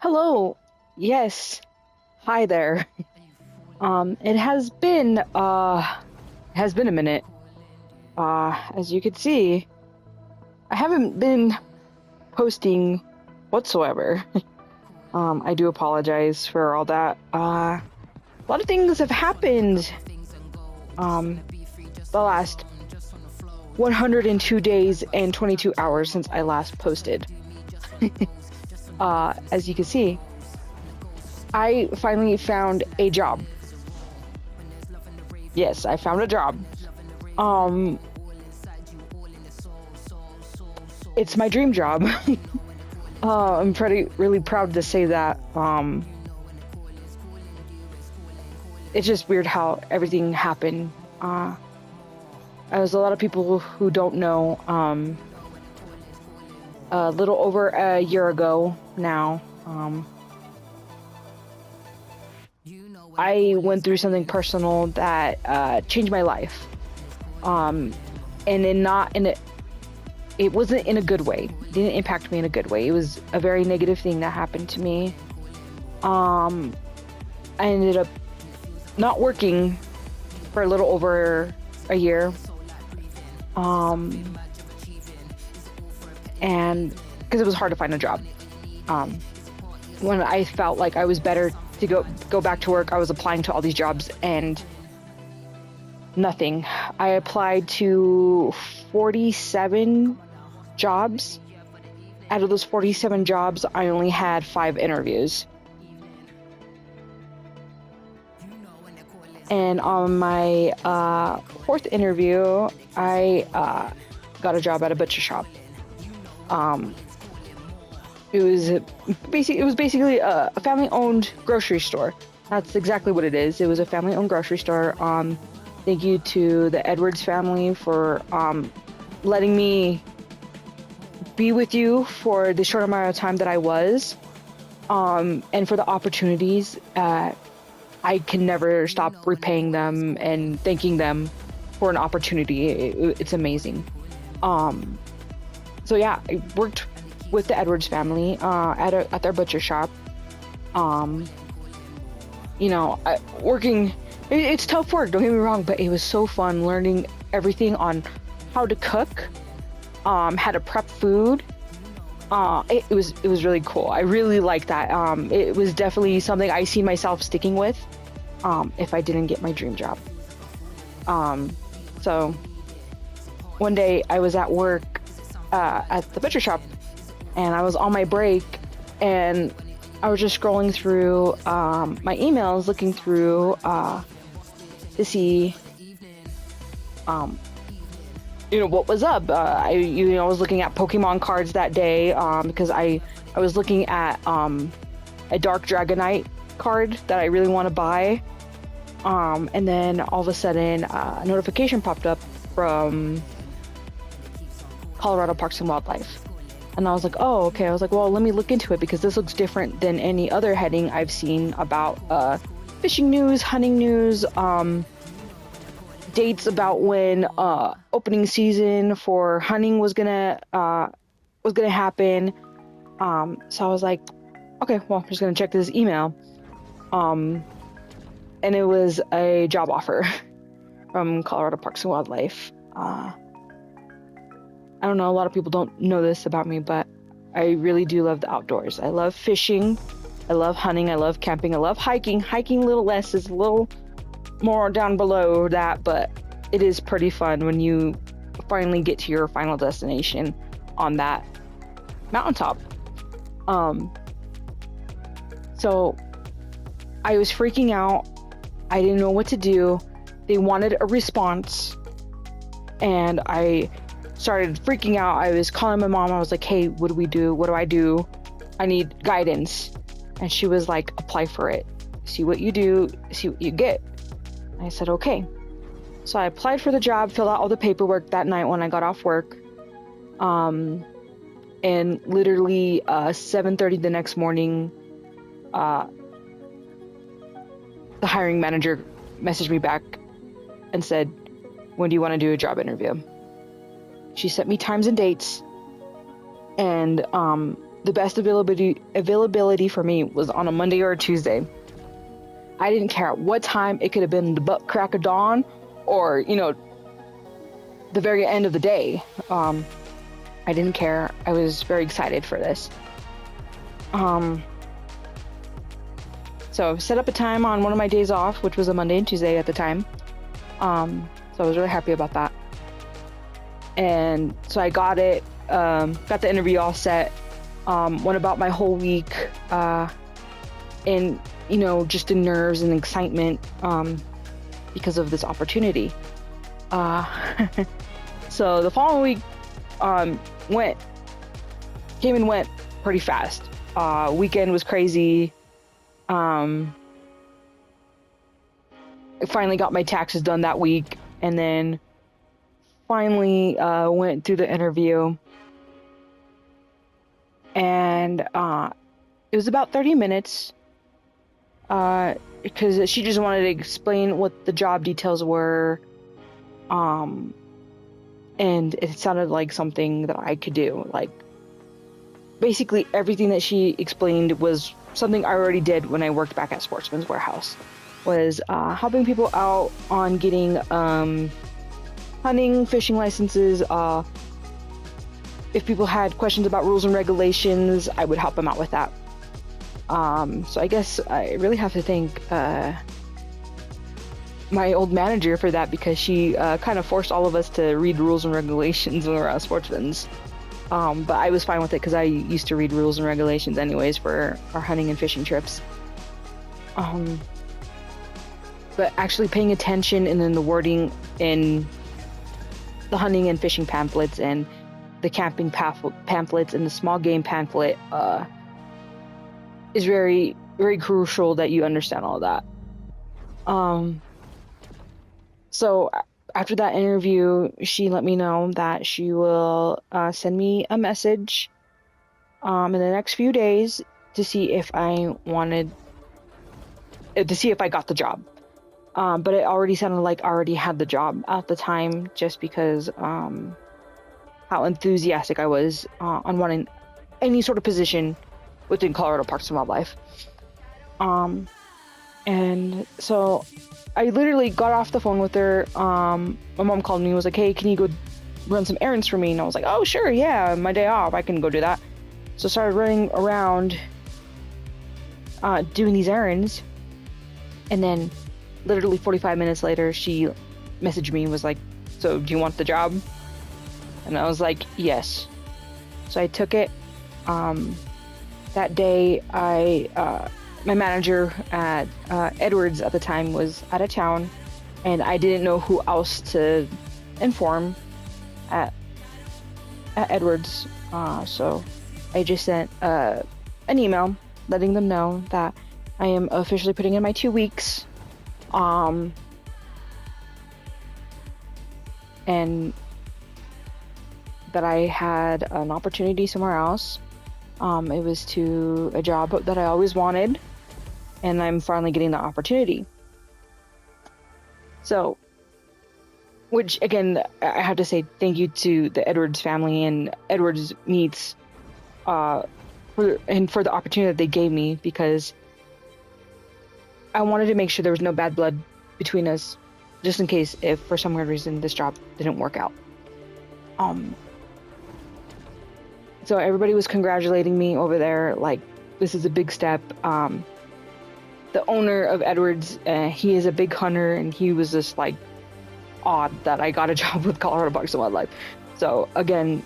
Hello. Yes. Hi there. It has been a minute. As you can see, I haven't been posting whatsoever. I do apologize for all that. A lot of things have happened um the last 102 days and 22 hours since I last posted. As you can see, I finally found a job. Yes, I found a job. Um, it's my dream job. I'm really proud to say that. It's just weird how everything happened. As a lot of people who don't know, a little over a year ago now, I went through something personal that changed my life. And in not in a, it wasn't in a good way. It didn't impact me in a good way. It was a very negative thing that happened to me. I ended up not working for a little over a year. And because it was hard to find a job. Um, when I felt like I was better to go back to work, I was applying to all these jobs and nothing. I applied to 47 jobs. Out of those 47 jobs, I only had 5 interviews. And on my 4th interview, I got a job at a butcher shop. It was basically a family-owned grocery store. That's exactly what it is. It was a family-owned grocery store. Thank you to the Edwards family for letting me be with you for the short amount of time that I was, and for the opportunities. I can never stop repaying them and thanking them for an opportunity. It's amazing. So yeah, I worked with the Edwards family at their butcher shop. Working. It's tough work. Don't get me wrong, but it was so fun learning everything on how to cook, how to prep food. It was really cool. I really liked that. It was definitely something I see myself sticking with, if I didn't get my dream job. So one day I was at work, at the butcher shop, and I was on my break, and I was just scrolling through my emails, looking through to see what was up. I was looking at Pokemon cards that day, because I was looking at a Dark Dragonite card that I really want to buy. And then all of a sudden, a notification popped up from Colorado Parks and Wildlife. And I was like, oh, okay. I was like, well, let me look into it because this looks different than any other heading I've seen about fishing news, hunting news, dates about when opening season for hunting was gonna happen. So I was like, okay, well, I'm just gonna check this email. And it was a job offer from Colorado Parks and Wildlife. I don't know, a lot of people don't know this about me, but I really do love the outdoors. I love fishing, I love hunting, I love camping, I love hiking. Hiking a little less, is a little more down below that, but it is pretty fun when you finally get to your final destination on that mountaintop. So I was freaking out. I didn't know what to do. They wanted a response, and I started freaking out. I was calling my mom. I was like, hey, what do we do? What do I do? I need guidance. And she was like, apply for it. See what you do, see what you get. I said, okay. So I applied for the job, filled out all the paperwork that night when I got off work. And literally 7:30 the next morning, the hiring manager messaged me back and said, when do you want to do a job interview? She sent me times and dates, and the best availability for me was on a Monday or a Tuesday. I didn't care at what time. It could have been the butt crack of dawn, or the very end of the day. I didn't care. I was very excited for this. So set up a time on one of my days off, which was a Monday and Tuesday at the time. So I was really happy about that. And so I got it, got the interview all set, went about my whole week, and, just in nerves and excitement, because of this opportunity. So the following week, came and went pretty fast. Weekend was crazy. I finally got my taxes done that week, and then finally went through the interview, and it was about 30 minutes, because she just wanted to explain what the job details were, and it sounded like something that I could do. Like, basically everything that she explained was something I already did when I worked back at Sportsman's Warehouse, was helping people out on getting hunting, fishing licenses. If people had questions about rules and regulations, I would help them out with that. So I guess I really have to thank my old manager for that, because she kind of forced all of us to read rules and regulations when we were at Sportsman's. But I was fine with it because I used to read rules and regulations anyways for our hunting and fishing trips. But actually paying attention, and then the wording in the hunting and fishing pamphlets and the camping pamphlets and the small game pamphlet is very, very crucial that you understand all that. So after that interview, she let me know that she will send me a message in the next few days to see if I got the job. But it already sounded like I already had the job at the time, just because how enthusiastic I was on wanting any sort of position within Colorado Parks and Wildlife. And so I literally got off the phone with her. My mom called me and was like, "Hey, can you go run some errands for me?" And I was like, "Oh, sure, yeah, my day off, I can go do that." So I started running around doing these errands. And then literally 45 minutes later, she messaged me and was like, "So do you want the job?" And I was like, "Yes." So I took it. That day, my manager at Edwards at the time was out of town, and I didn't know who else to inform at Edwards. So I just sent an email letting them know that I am officially putting in my 2 weeks, and that I had an opportunity somewhere else. It was to a job that I always wanted, and I'm finally getting the opportunity. So, which again, I have to say thank you to the Edwards family and Edwards Meats for the opportunity that they gave me, because I wanted to make sure there was no bad blood between us, just in case if for some weird reason this job didn't work out. So everybody was congratulating me over there, like, this is a big step. The owner of Edwards, he is a big hunter, and he was just like awed that I got a job with Colorado Parks and Wildlife. So again,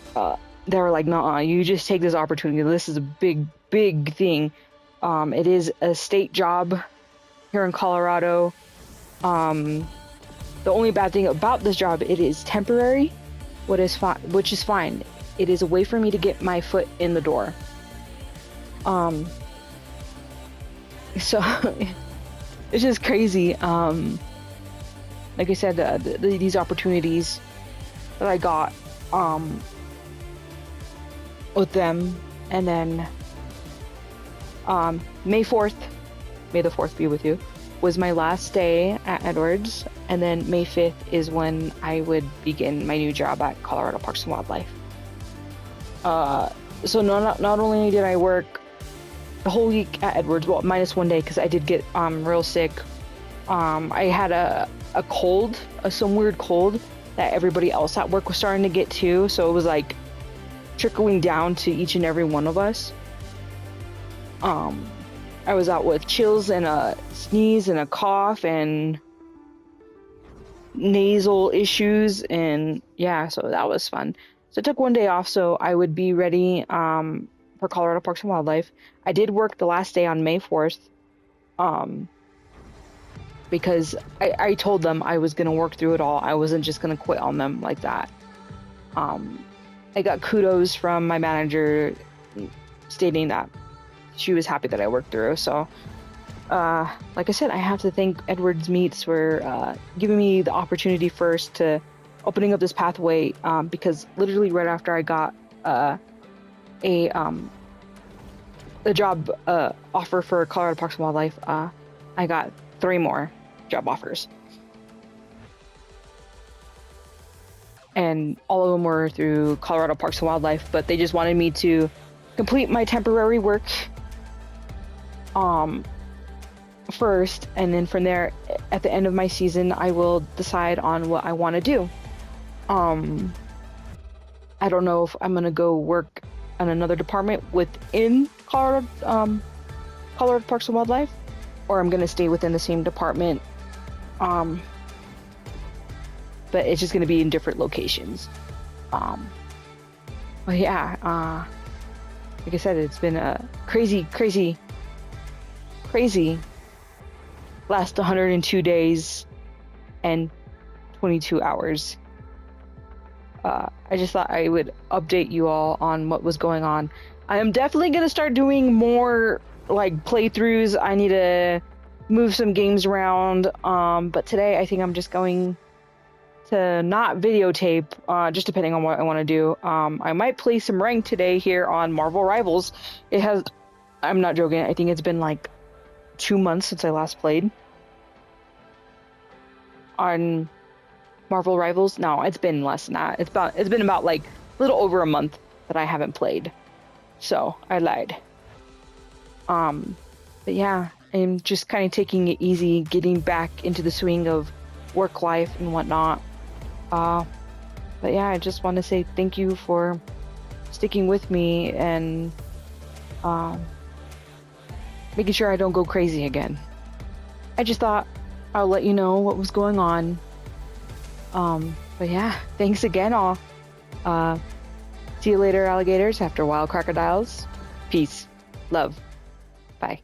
they were like, "Nuh-uh, you just take this opportunity. This is a big, big thing. It is a state job here in Colorado. The only bad thing about this job, it is temporary, which is fine. It is a way for me to get my foot in the door." So it's just crazy. Like I said, these opportunities that I got with them, and then May the 4th be with you, was my last day at Edwards, and then May 5th is when I would begin my new job at Colorado Parks and Wildlife. So not only did I work the whole week at Edwards, well, minus one day because I did get real sick. I had a cold, some weird cold that everybody else at work was starting to get too. So it was like trickling down to each and every one of us. I was out with chills and a sneeze and a cough and nasal issues, and yeah, so that was fun. So I took one day off so I would be ready for Colorado Parks and Wildlife. I did work the last day on May 4th because I told them I was going to work through it all. I wasn't just going to quit on them like that. I got kudos from my manager stating that she was happy that I worked through. So, like I said, I have to thank Edwards Meats for giving me the opportunity first to opening up this pathway, because literally right after I got a job offer for Colorado Parks and Wildlife, I got 3 more job offers. And all of them were through Colorado Parks and Wildlife, but they just wanted me to complete my temporary work first, and then from there, at the end of my season, I will decide on what I want to do. I don't know if I'm gonna go work on another department within Colorado Parks and Wildlife, or I'm gonna stay within the same department. But it's just gonna be in different locations. But yeah, like I said, it's been a crazy last 102 days and 22 hours. I just thought I would update you all on what was going on. I am definitely going to start doing more like playthroughs. I need to move some games around. But today I think I'm just going to not videotape, just depending on what I want to do. I might play some ranked today here on Marvel Rivals. I'm not joking, I think it's been like 2 months since I last played on Marvel Rivals. No, it's been less than that. It's been about like a little over a month that I haven't played. So I lied. But yeah, I'm just kind of taking it easy, getting back into the swing of work life and whatnot. But yeah, I just want to say thank you for sticking with me and making sure I don't go crazy again. I just thought I'll let you know what was going on. But yeah, thanks again all. See you later, alligators, after wild crocodiles. Peace. Love. Bye.